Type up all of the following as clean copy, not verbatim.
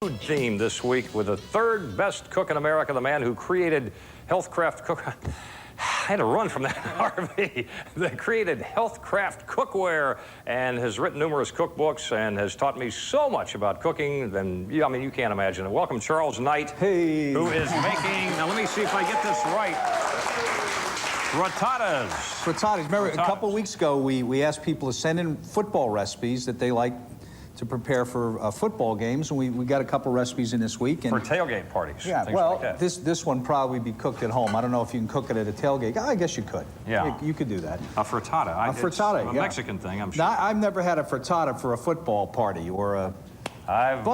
Food theme this week with the third best cook in America, the man who created Healthcraft Cook. I had to run from that RV. That created Healthcraft Cookware and has written numerous cookbooks and has taught me so much about cooking. I mean, you can't imagine it. Welcome, Charles Knight. Hey. Who is making, now let me see if I get this right, Fratattas. Fratattas. Remember, a couple weeks ago, we asked people to send in football recipes that they like to prepare for football games, and we got a couple recipes in this week. And for tailgate parties. Yeah, things well, like that. this one probably be cooked at home. I don't know if you can cook it at a tailgate. I guess you could. Yeah. You could do that. A frittata. A frittata, it's a yeah. Mexican thing, I'm sure. Now, I've never had a frittata for a football party or a... I've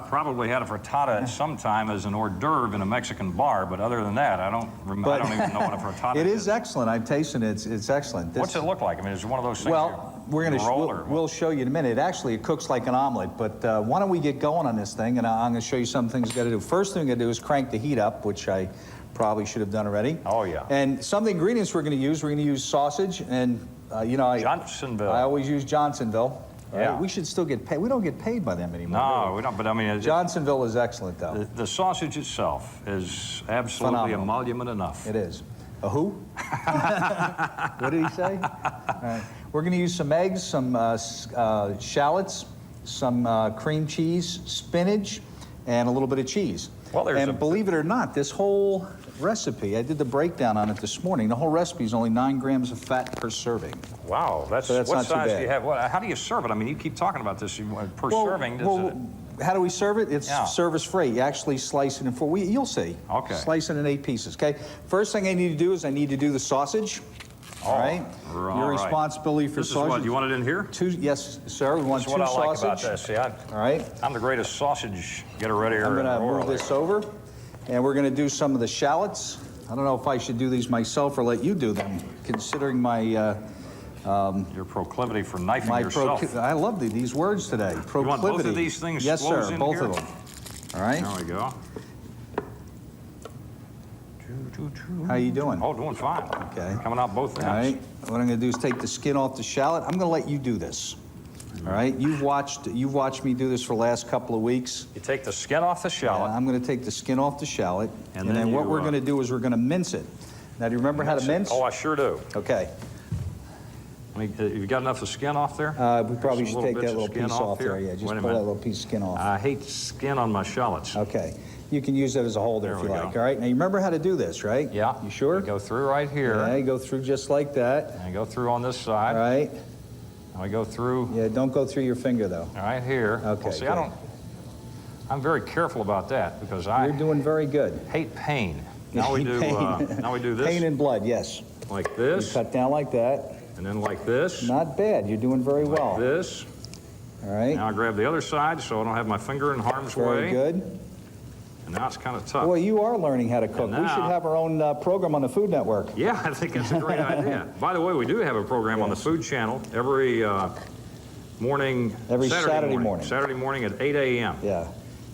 probably had a frittata at some time as an hors d'oeuvre in a Mexican bar, but other than that, I don't even know what a frittata is. It is excellent. I've tasted it. It's excellent. What's it look like? I mean, is it one of those things? Well, we'll show you in a minute. It cooks like an omelet, but why don't we get going on this thing, and I'm going to show you some things you got to do. First thing you got to do is crank the heat up, which I probably should have done already. Oh, yeah. And some of the ingredients we're going to use sausage, and, Johnsonville. I always use Johnsonville. Yeah. Right? We should still get paid. We don't get paid by them anymore. No, we don't, but I mean... Johnsonville is excellent, though. The sausage itself is absolutely emolument enough. It is. A who? What did he say? All right. We're going to use some eggs, some shallots, some cream cheese, spinach, and a little bit of cheese. Well, believe it or not, this whole recipe, I did the breakdown on it this morning. The whole recipe is only 9 grams of fat per serving. Wow, what not size too bad. do you have? How do you serve it? I mean, you keep talking about this per serving. How do we serve it? It's service free. You actually slice it in 4. You'll see. Okay. Slice it in 8 pieces. Okay. First thing I need to do is I need to do the sausage. All right. Your responsibility for sausage. This is what you want it in here? 2. Yes, sir. We want 2 sausage. This is what I like about this. See, all right. I'm the greatest sausage getter ready here. I'm going to move this over, and we're going to do some of the shallots. I don't know if I should do these myself or let you do them, considering my... your proclivity for knifing yourself. I love these words today. Proclivity. You want both of these things? Yes, sir. Both here? of them. All right. There we go. How you doing? Oh, doing fine. Okay. Coming out both ends. All right. What I'm going to do is take the skin off the shallot. I'm going to let you do this. All right. You've watched me do this for the last couple of weeks. You take the skin off the shallot. Yeah, I'm going to take the skin off the shallot, and then what we're going to do is we're going to mince it. Now, do you remember how to mince? Oh, I sure do. Okay. You got enough of the skin off there? We probably should take that little piece off there. Yeah, just pull that little piece of skin off. I hate skin on my shallots. Okay. You can use that as a holder if you like. All right. Now, you remember how to do this, right? Yeah. You sure? You go through right here. Yeah, you go through just like that. And go through on this side. All right. And we go through. Yeah, don't go through your finger, though. Right here. Okay. Well, see, I'm very careful about that because You're doing very good. Hate pain. Now we do. Now we do this. Pain and blood, yes. Like this. You cut down like that. And then like this. Not bad. You're doing very well. Like this. All right. Now I grab the other side so I don't have my finger in harm's way. Very good. And now it's kind of tough. Well, you are learning how to cook. We should have our own program on the Food Network. Yeah, I think that's a great idea. By the way, we do have a program on the Food Channel every morning. Saturday morning. Saturday morning at 8 a.m. Yeah.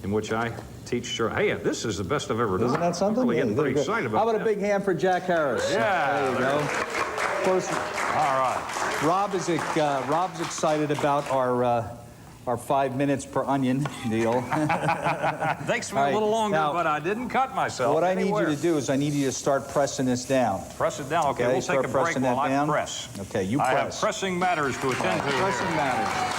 In which I teach. Hey, this is the best I've ever done. Isn't that something? I'm really getting pretty excited about How about that. a big hand for Jack Harris? Yeah. There you go. First, all right. Rob's excited about our 5 minutes per onion deal. Takes me a little longer, but I didn't cut myself. What I need you to do is I need you to start pressing this down. Press it down. Okay, we'll take a break while I press. Okay, you press. I have pressing matters to attend to. Pressing matters.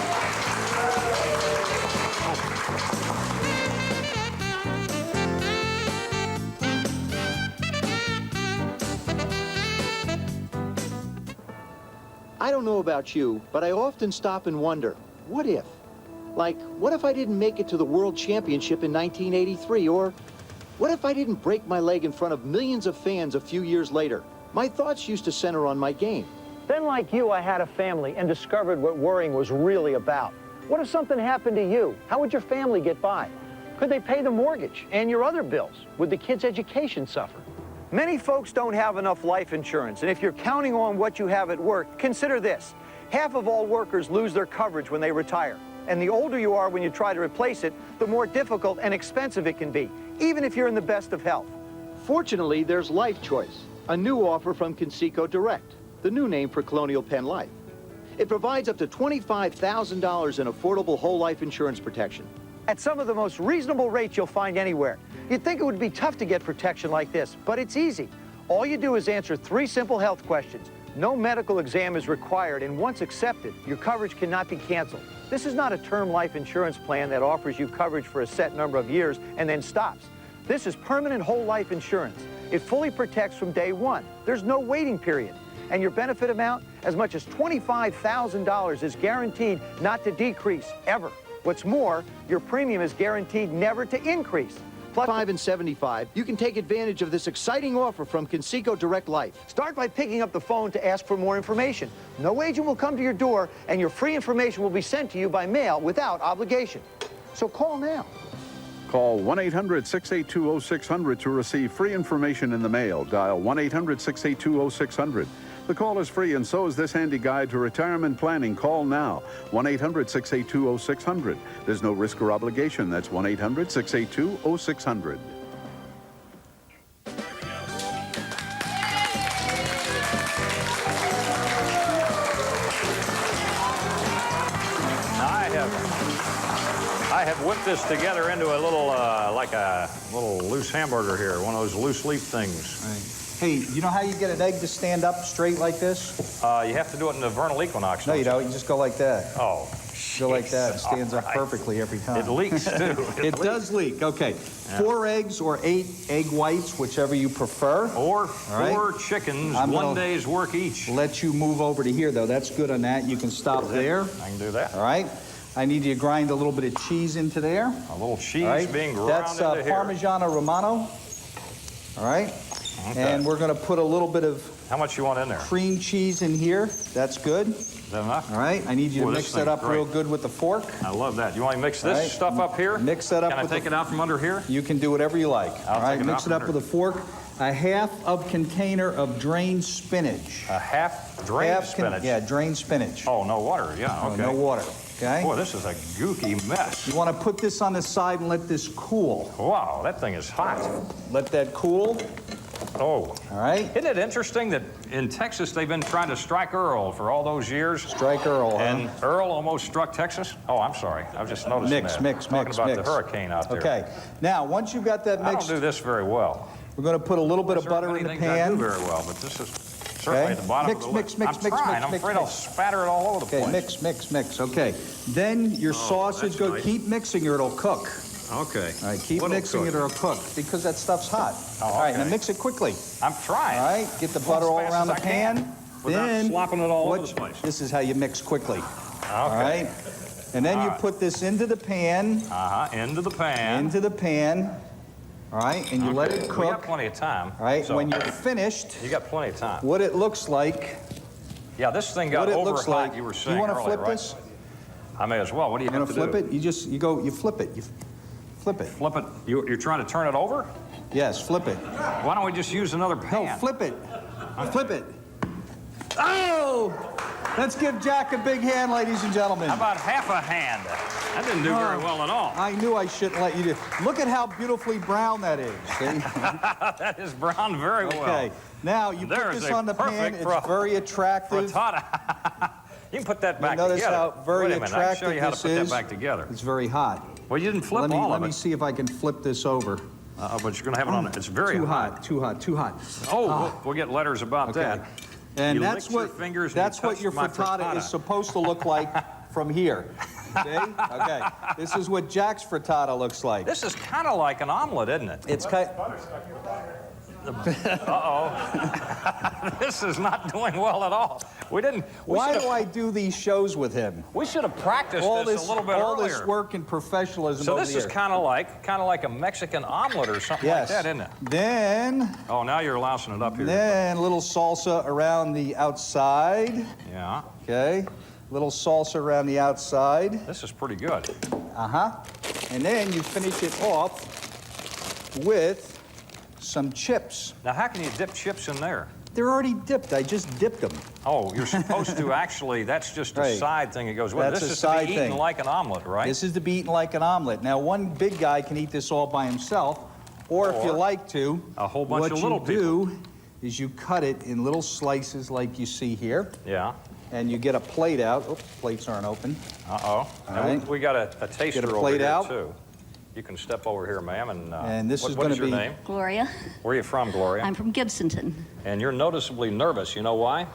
I don't know about you, but I often stop and wonder, what if? Like, what if I didn't make it to the World Championship in 1983? Or what if I didn't break my leg in front of millions of fans a few years later? My thoughts used to center on my game. Then, like you, I had a family and discovered what worrying was really about. What if something happened to you? How would your family get by? Could they pay the mortgage and your other bills? Would the kids' education suffer? Many folks don't have enough life insurance, and if you're counting on what you have at work, consider this. Half of all workers lose their coverage when they retire. And the older you are when you try to replace it, the more difficult and expensive it can be, even if you're in the best of health. Fortunately, there's Life Choice, a new offer from Conseco Direct, the new name for Colonial Penn Life. It provides up to $25,000 in affordable whole life insurance protection. at some of the most reasonable rates you'll find anywhere. You'd think it would be tough to get protection like this, but it's easy. All you do is answer 3 simple health questions. No medical exam is required, and once accepted, your coverage cannot be canceled. This is not a term life insurance plan that offers you coverage for a set number of years and then stops. This is permanent whole life insurance. It fully protects from day one. There's no waiting period. And your benefit amount, as much as $25,000, is guaranteed not to decrease, ever. What's more, your premium is guaranteed never to increase. Plus, 5 and 75, you can take advantage of this exciting offer from Conseco Direct Life. start by picking up the phone to ask for more information. No agent will come to your door, and your free information will be sent to you by mail without obligation. So call now. Call 1-800-682-0600 to receive free information in the mail. Dial 1-800-682-0600. The call is free, and so is this handy guide to retirement planning. Call now, 1-800-682-0600. There's no risk or obligation. That's 1-800-682-0600. I have whipped this together into a little, like a little loose hamburger here, one of those loose leaf things. Right. Hey, you know how you get an egg to stand up straight like this? You have to do it in the vernal equinox. No, you don't. You just go like that. Oh, Go like that. It stands up all right. perfectly every time. It leaks, too. It does leak. Okay. 4 eggs or 8 egg whites, whichever you prefer. Or right. 4 chickens, I'm one gonna day's work each. Let you move over to here, though. That's good on that. You can stop there. I can do that. All right. I need you to grind a little bit of cheese into there. A little cheese All right. being ground That's into here. Parmigiano Romano. All right. Okay. And we're going to put a little bit of How much you want in there? cream cheese in here. That's good. Is that enough? All right. I need you to Boy, this mix that thing's up real great. good with the fork. I love that. You want to mix this Right. stuff up here? Mix that up Can I with take the- it out from under here? You can do whatever you like. I'll All right. take it Mix out it up from with a fork. A half of container of drained spinach. A half drained spinach. Yeah, drained spinach. Oh, no water. Yeah, Oh, okay. no water. Okay. Boy, this is a gooky mess. You want to put this on the side and let this cool. Wow, that thing is hot. Let that cool. Oh. All right. Isn't it interesting that in Texas they've been trying to strike Earl for all those years? Strike Earl. And Earl almost struck Texas? Oh, I'm sorry. I've just noticed Mix, that. mix, Talking mix, about mix. the hurricane out there. Okay. Now, once you've got that I don't mixed, do this very well. we're going to put a little bit of There aren't butter in many the things I do pan. very well, but this is certainly at the bottom Mix, of the mix, list. mix, I'm mix, trying. mix, I'm mix, afraid I'll mix. spatter it all over the Okay, place. mix, mix, mix. Okay. Then your sausage that's go. nice. Keep mixing or it'll cook. Okay. All right. Keep What'll mixing cook? it or it'll cook because that stuff's hot. Oh, All right. Now okay. mix it quickly. I'm trying. All right. Get the As butter all fast around the as I can, pan. without Then slopping it all over what- the place. This is how you mix quickly. Okay. All right. And then you right. put this into the pan. Into the pan. Into the pan. All right. And you let it We got cook. plenty of time. All right. So When you're finished, you got plenty of time. what it looks like. Yeah, this thing got What it over looks hot, like. you were Do saying you want to earlier, flip right? this? I may as well. What do you You have want to to do? flip it? You flip it. You flip it. Flip it. You're trying to turn it over? Yes, flip it. Why don't we just use another No, pan? flip it. Flip it. Oh! Let's give Jack a big hand, ladies and gentlemen. How about half a hand? That didn't do very well at all. I knew I shouldn't let you do. Look at how beautifully brown that is. See? That is browned very well. Okay. Now you put There's this a on the pan. perfect It's very attractive. Frittata. You can put that back Notice together. how very Wait a minute, I can show attractive you how to this put is. that back together. It's very hot. Well, you didn't flip Let me all of let me it. see if I can flip this over. But you're going to have it on. It's very Too hot. Too hot. Too hot. Oh, we'll get letters about Okay. that. And You that's licked your what fingers and that's you what your touched my frittata is supposed to look like from here. See? Okay. This is what Jack's frittata looks like. This is kind of like an omelet, isn't it? It's kind. This is not doing well at all. We didn't. Why do I do these shows with him? We should have practiced All this a little bit all earlier. this work and professionalism. So over this the is year. kind of like a Mexican omelet or something Yes. like that, isn't it? Then Oh, now you're lousing it up here. a little salsa around the outside. Yeah, Okay. Little salsa around the outside. this is pretty good. And then you finish it off with some chips. Now, how can you dip chips in there? They're already dipped. I just dipped them. Oh, you're supposed to actually, that's just a Right. side thing that goes with it. That's This a is to be side eaten thing. like an omelet, right? This is to be eaten like an omelet. Now, one big guy can eat this all by himself, or if you Or like to, a whole bunch what of little you do is you cut it in little slices like you see here. Yeah. and you get a plate out. Oops, plates aren't open. Uh-oh. And right. we got a taster Get a over plate here, out. too. You can step over here, ma'am, And this is what gonna is your be- name? Gloria. Where are you from, Gloria? I'm from Gibsonton. And you're noticeably nervous. You know why?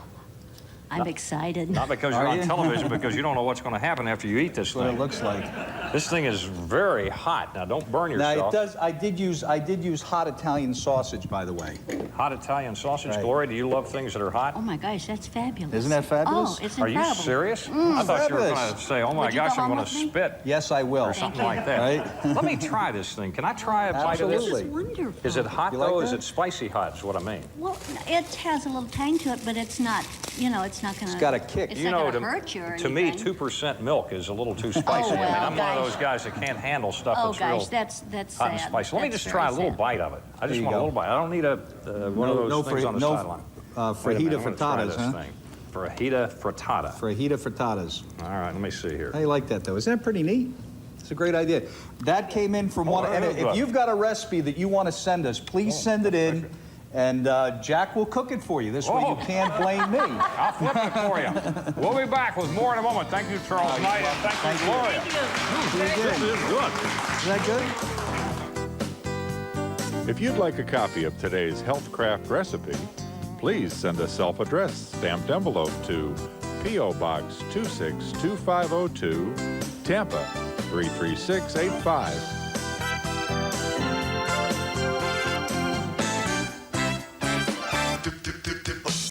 I'm excited. Not because you're Are on you? television, because you don't know what's going to happen after you eat this That's what it thing. looks like. This thing is very hot. Now, don't burn Now yourself. it does. I did use hot Italian sausage, by the way. Hot Italian sausage. Right. Gloria, do you love things that are hot? Oh my gosh, that's fabulous. Isn't that fabulous? Oh, it's Are you incredible. serious? I thought you were going Fabulous. to say, oh my Would you gosh, go I'm home going to with me? spit Yes, I will. or something you. like that. Right? Let me try this thing. Can I try a bite of This this? is wonderful. Is it hot, You like though? Is that? it spicy hot, is what I mean? Well, it has a little tang to it, but it's not, it's not going to... It's got a kick. It's You not know, going to hurt you or to me, anything. 2% milk is a little too spicy. Oh, I mean, well, I'm one of gosh. those guys that can't handle stuff Oh, that's gosh, real that's hot and sad. spicy. Let me That's just try a very little sad. bite of it. I just There you want a go. little bite. I don't need one of those things on the sideline. Wait a Fajita minute, I'm gonna try frittatas, this huh? thing. Fajita frittata. Fajita frittatas. All right, let me see here. How you like that, though? Isn't that pretty neat? It's a great idea. That came in from one. that And is if good. you've got a recipe that you want to send us, please send it in, and Jack will cook it for you. This way you can't blame me. I'll flip it for you. We'll be back with more in a moment. Thank you, Charles Knight, and thank you, Gloria. This is good. Is that good? If you'd like a copy of today's Healthcraft recipe, please send a self-addressed stamped envelope to P.O. Box 262502, Tampa 33685.